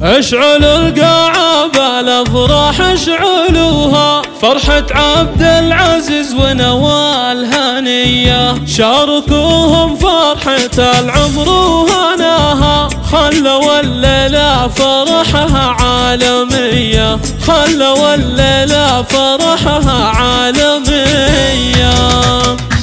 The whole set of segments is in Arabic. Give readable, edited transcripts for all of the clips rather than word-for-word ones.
اشعلوا القاعة بالافراح اشعلوها، فرحة عبد العزيز ونوال هنية، شاركوهم فرحة العمر وهناها، خلوا الليلة فرحها عالمية، خلوا الليلة فرحها عالمية.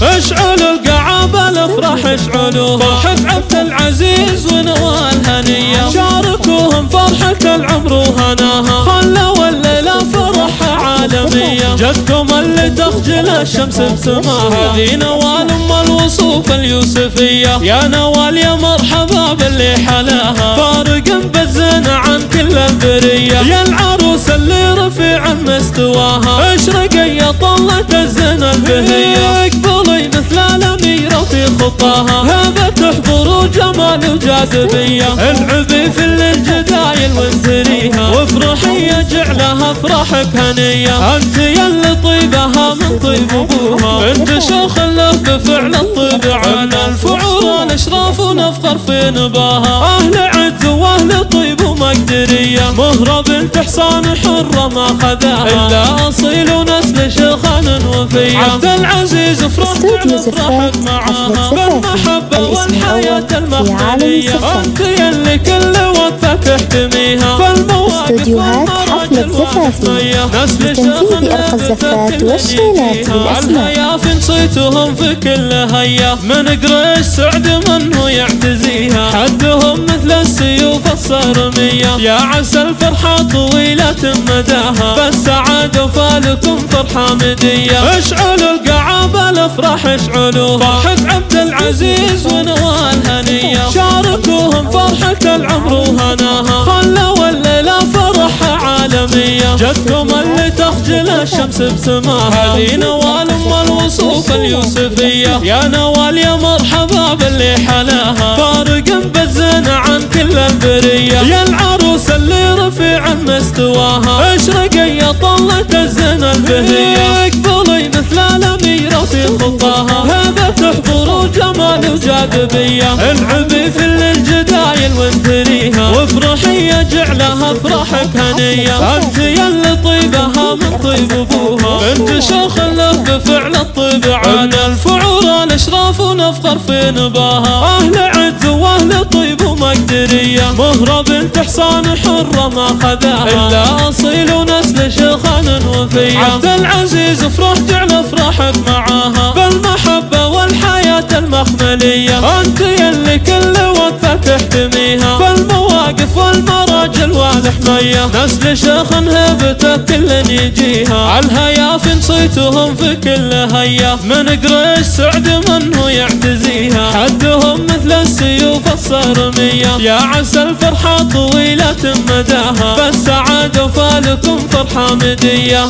اشعلوا القاعة بالافراح اشعلوها، فرحة عبد العزيز ونوال هنية، شاركوهم فرحة العمر وهناها، خلوا الليلة فرحها عالمية. جدكم اللي تخجل الشمس بسماها، هذه نوال ام الوصوف اليوسفية، يا نوال يا مرحبا باللي حلاها، فارق بالزين عن كل البرية، يا العروس اللي رفيع مستواها، اشرقي يا طلة الزين البهية، اقبلي مثل الاميرة في خطاها، هبة حضور وجمال وجاذبية، العبي في الجدايل وانثريها، وافرحي جعلها افراحك هنية، انت يلي طيبها من طيب ابوها، بنت شيخ له بفعل الطيب على الفعول والاشراف ونفخر في نباها، اهل عز واهل طيب ومقدرية، مهرة بنت حصان حرة ما خذاها الا اصيل ونسل شيخان وفية، عبد العزيز افرحك معاها بالمحبة والحياة المخملية، انت يلي كل وقفة تحتميها، استوديوهات حفلة زفافي لتنفيذ أرقى الزفات والشيلات بالأسماء، الهيافن صيتهم في كل هيا، من قريش سعد منه يعتزيها، حدهم مثل السيوف الصارمية، يا عسى الفرحة طويلة مداها، فالسعادة وفالكم فرحة مدية، اشعلوا القاعة بالافراح اشعلوها، فرحة عبد العزيز ونوال هنية، شاركوهم فرحة العمر وهناها، خلوا الليلة فرحة عالمية. جدكم اللي تخجل الشمس بسماها، هذه نوال ام الوصوف اليوسفية، يا نوال يا مرحبا باللي حلاها، فارق بالزين عن كل البرية، يا العروس اللي رفيع مستواها، اشرقي يا طلة الزين البهية، اقبلي مثل الاميرة في خطاها، هبة حضور وجمال وجاذبية، العبي في الجدايل وانثريها، وافرحي جعلها افراحك هنية، انت يلي طيبها من طيب ابوها، بنت شيخ له بفعل الطيب على الفعول والاشراف ونفخر في نباها، اهل عز واهل طيب ومقدرية، مهرة بنت حصان حرة ما خذاها الا اصيل ونسل شيخان وفية، عبد العزيز جعل افراحك معاها بالمحبة والحياة المخملية، انت يلي كل وقفة تحتميها، بالمواقف والمراجل والحمية، نسل شيخ هبتك كل يجيها، عالهيافن صيتهم في كل هيا، من قريش سعد منه يعتزيها، حدهم مثل السيوف الصارمية، يا عسى الفرحة طويلة مداها، فالسعادة وفالكم فرحة مدية.